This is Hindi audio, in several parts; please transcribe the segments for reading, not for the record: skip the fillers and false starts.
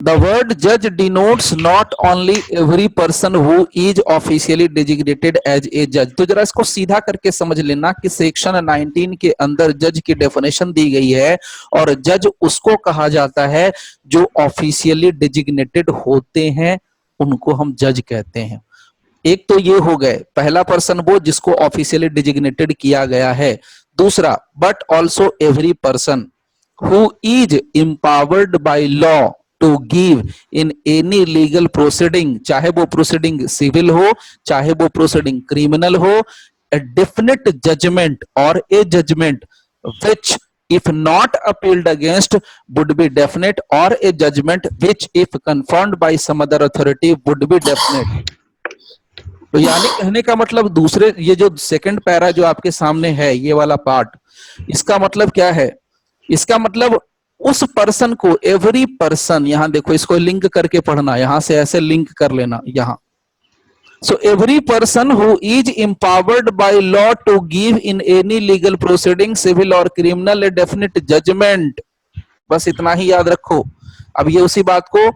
The word judge denotes not only every person who is officially designated as a judge. तो जरा इसको सीधा करके समझ लेना कि सेक्शन 19 के अंदर जज की डेफिनेशन दी गई है, और जज उसको कहा जाता है जो ऑफिशियली डिजिग्नेटेड होते हैं, उनको हम जज कहते हैं। एक तो ये हो गए, पहला पर्सन वो जिसको ऑफिशियली डिजिग्नेटेड किया गया है। दूसरा, but also every person who is empowered by law to give in any legal proceeding, चाहे वो प्रोसीडिंग सिविल हो चाहे वो प्रोसीडिंग क्रिमिनल हो, a definite judgment or a judgment which if not appealed against would be definite, or a judgment which if confirmed by some other authority would be definite। तो यानी कहने का मतलब दूसरे, ये जो सेकंड पैरा जो आपके सामने है ये वाला पार्ट, इसका मतलब क्या है? इसका मतलब उस पर्सन को, एवरी पर्सन, यहां देखो इसको लिंक करके पढ़ना, यहां से ऐसे लिंक कर लेना यहां। So every person who is empowered by law to give in any legal proceeding civil और क्रिमिनल ए डेफिनेट जजमेंट, बस इतना ही याद रखो। अब ये उसी बात को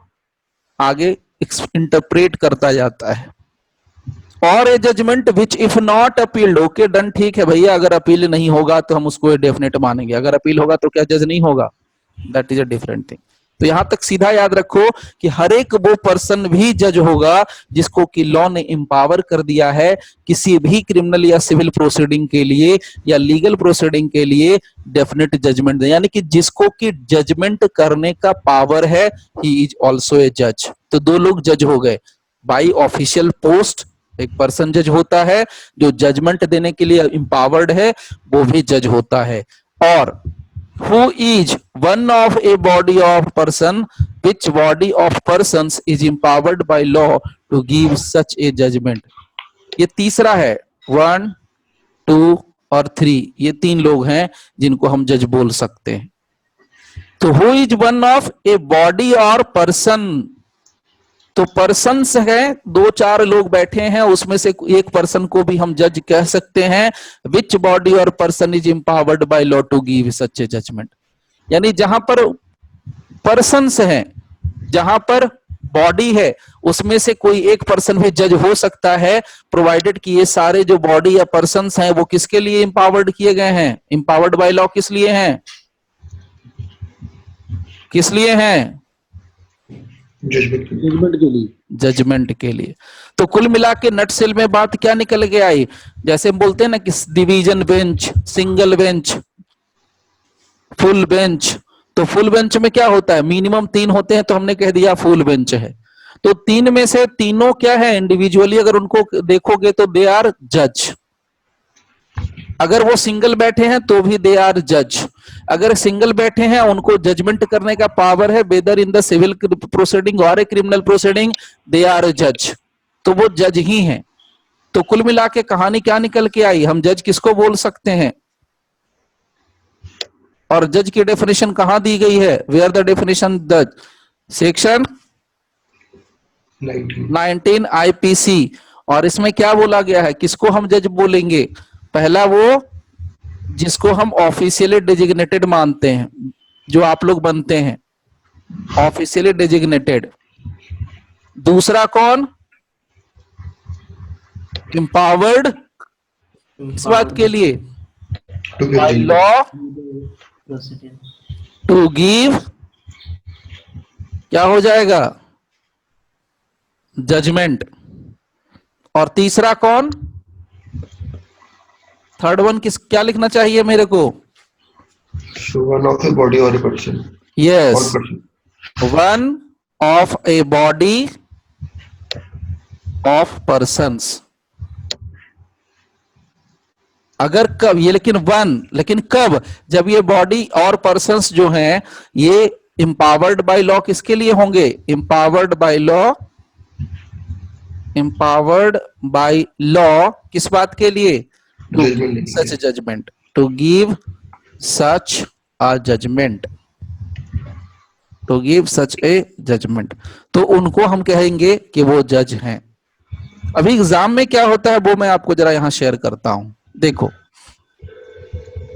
आगे इंटरप्रेट करता जाता है। और a judgment which if not appealed, okay done, ठीक है भैया, अगर अपील नहीं होगा तो हम उसको डेफिनेट मानेंगे, अगर अपील होगा तो क्या जज नहीं होगा? That is a different thing. तो यहां तक सीधा याद रखो कि हर एक वो पर्सन भी जज होगा जिसको कि लॉ ने एम्पावर कर दिया है किसी भी क्रिमिनल या सिविल प्रोसीडिंग के लिए या लीगल प्रोसीडिंग के लिए डेफिनेट जजमेंट दे, यानी कि जिसको कि जजमेंट करने का पावर है, ही इज ऑल्सो ए जज। तो दो लोग जज हो गए, बाई ऑफिशियल पोस्ट एक पर्सन जज होता है जो जजमेंट देने के लिए एम्पावर्ड है, वो भी जज होता है। और who is one of a body of person, which body of persons is empowered by law to give such a judgment। ये तीसरा है, 1 2 और 3, ये तीन लोग हैं जिनको हम जज बोल सकते हैं। तो who is one of a body और person, तो पर्सन्स है, दो चार लोग बैठे हैं, उसमें से एक पर्सन को भी हम जज कह सकते हैं। विच बॉडी और person is empowered by law to give such a judgment, यानी जहां पर पर्सन्स हैं, जहां पर बॉडी है, उसमें से कोई एक पर्सन भी जज हो सकता है, प्रोवाइडेड कि ये सारे जो बॉडी या पर्सन्स हैं वो किसके लिए एम्पावर्ड किए गए हैं? एम्पावर्ड बाय लॉ किस लिए हैं? किस लिए हैं? जजमेंट के लिए। जजमेंट के लिए। तो कुल मिला के नट सेल में बात क्या निकल के आई? जैसे हम बोलते हैं ना कि division bench, single bench, full bench. तो फुल बेंच में क्या होता है? मिनिमम 3 होते हैं, तो हमने कह दिया फुल बेंच है। तो 3 में से तीनों क्या है? इंडिविजुअली अगर उनको देखोगे तो दे आर जज। अगर वो सिंगल बैठे हैं तो भी दे आर जज। अगर सिंगल बैठे हैं, उनको जजमेंट करने का पावर है, whether in the civil proceeding और a criminal proceeding, they are जज। तो वो जज ही हैं। तो कुल मिला के कहानी क्या निकल के आई? हम जज किसको बोल सकते हैं? और जज की डेफिनेशन कहां दी गई है? वेयर द डेफिनेशन जज, सेक्शन 19 आईपीसी। और इसमें क्या बोला गया है? किसको हम जज बोलेंगे? पहला वो जिसको हम ऑफिशियली डेजिग्नेटेड मानते हैं, जो आप लोग बनते हैं ऑफिशियली डेजिग्नेटेड। दूसरा कौन? एम्पावर्ड, इस बात के लिए बाय लॉ टू गिव, क्या हो जाएगा? जजमेंट। और तीसरा कौन? थर्ड वन किस, क्या लिखना चाहिए मेरे को? वन ऑफ ए बॉडी और a person. Yes, one of a body of persons. अगर कब ये, लेकिन वन, लेकिन कब? जब ये बॉडी और पर्सन्स जो हैं ये एम्पावर्ड बाय लॉ किसके लिए होंगे? Empowered by law, empowered by law किस बात के लिए? To such judgment, to give such a judgment, to give such a judgment. तो उनको हम कहेंगे कि वो जज हैं। अभी एग्जाम में क्या होता है वो मैं आपको जरा यहां शेयर करता हूं। देखो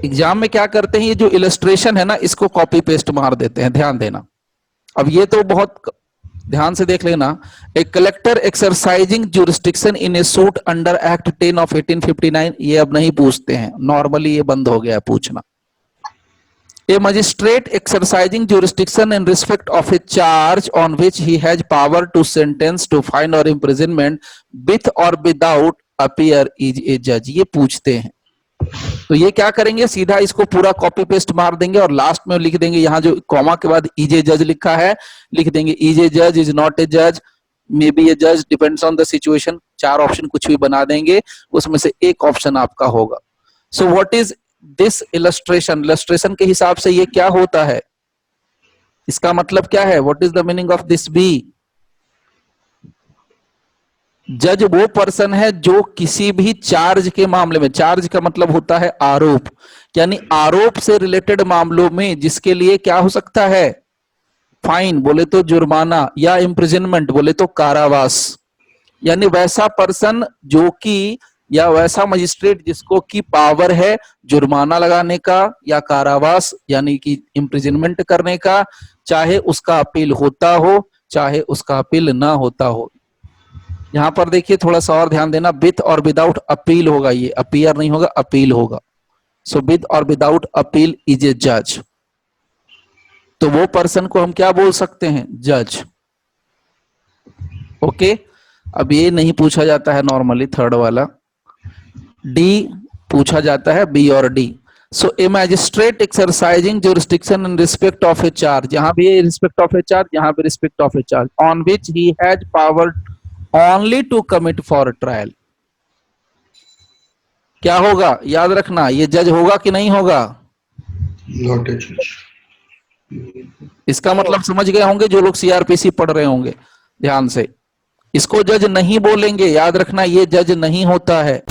एग्जाम में क्या करते हैं, ये जो इलस्ट्रेशन है ना, इसको कॉपी पेस्ट मार देते हैं, ध्यान देना। अब ये तो बहुत ध्यान से देख लेना। ए collector exercising jurisdiction in A suit under act 10 of 1859, ये अब नहीं पूछते हैं, नॉर्मली ये बंद हो गया पूछना। A magistrate exercising jurisdiction in respect of a charge on which he has power to sentence to fine और इम्प्रिजनमेंट विथ और विदाउट अपीयर इज ए जज, ये पूछते हैं। तो ये क्या करेंगे, सीधा इसको पूरा कॉपी पेस्ट मार देंगे और लास्ट में लिख देंगे, यहां जो कॉमा के बाद इज ए जज लिखा है लिख देंगे इज ए जज, इज नॉट ए जज, मे बी ए जज, depends on the situation. 4 option कुछ भी बना देंगे, उसमें से एक ऑप्शन आपका होगा। So what is this illustration, illustration के हिसाब से ये क्या होता है, इसका मतलब क्या है, what is the meaning of this B. जज वो पर्सन है जो किसी भी चार्ज के मामले में, चार्ज का मतलब होता है आरोप, यानी आरोप से रिलेटेड मामलों में जिसके लिए क्या हो सकता है, फाइन बोले तो जुर्माना, या इम्प्रिजनमेंट बोले तो कारावास, यानी वैसा पर्सन जो कि, या वैसा मजिस्ट्रेट जिसको की पावर है जुर्माना लगाने का या कारावास यानी कि इम्प्रिजनमेंट करने का, चाहे उसका अपील होता हो चाहे उसका अपील ना होता हो। यहां पर देखिए थोड़ा सा और ध्यान देना, विथ और विदाउट अपील होगा, ये अपीयर नहीं होगा, अपील होगा। सो विथ और विदाउट अपील इज ए जज, तो वो पर्सन को हम क्या बोल सकते हैं, जज। ओके, अब ये नहीं पूछा जाता है नॉर्मली, थर्ड वाला डी पूछा जाता है, बी और D. So a magistrate exercising jurisdiction in respect of a charge, यहां भी रिस्पेक्ट ऑफ ए चार्ज, यहां भी respect of a charge, on which he has power only to commit for trial, क्या होगा याद रखना, ये जज होगा कि नहीं होगा, नॉट ए जज। इसका मतलब समझ गए होंगे जो लोग सीआरपीसी पढ़ रहे होंगे ध्यान से। इसको जज नहीं बोलेंगे, याद रखना ये जज नहीं होता है।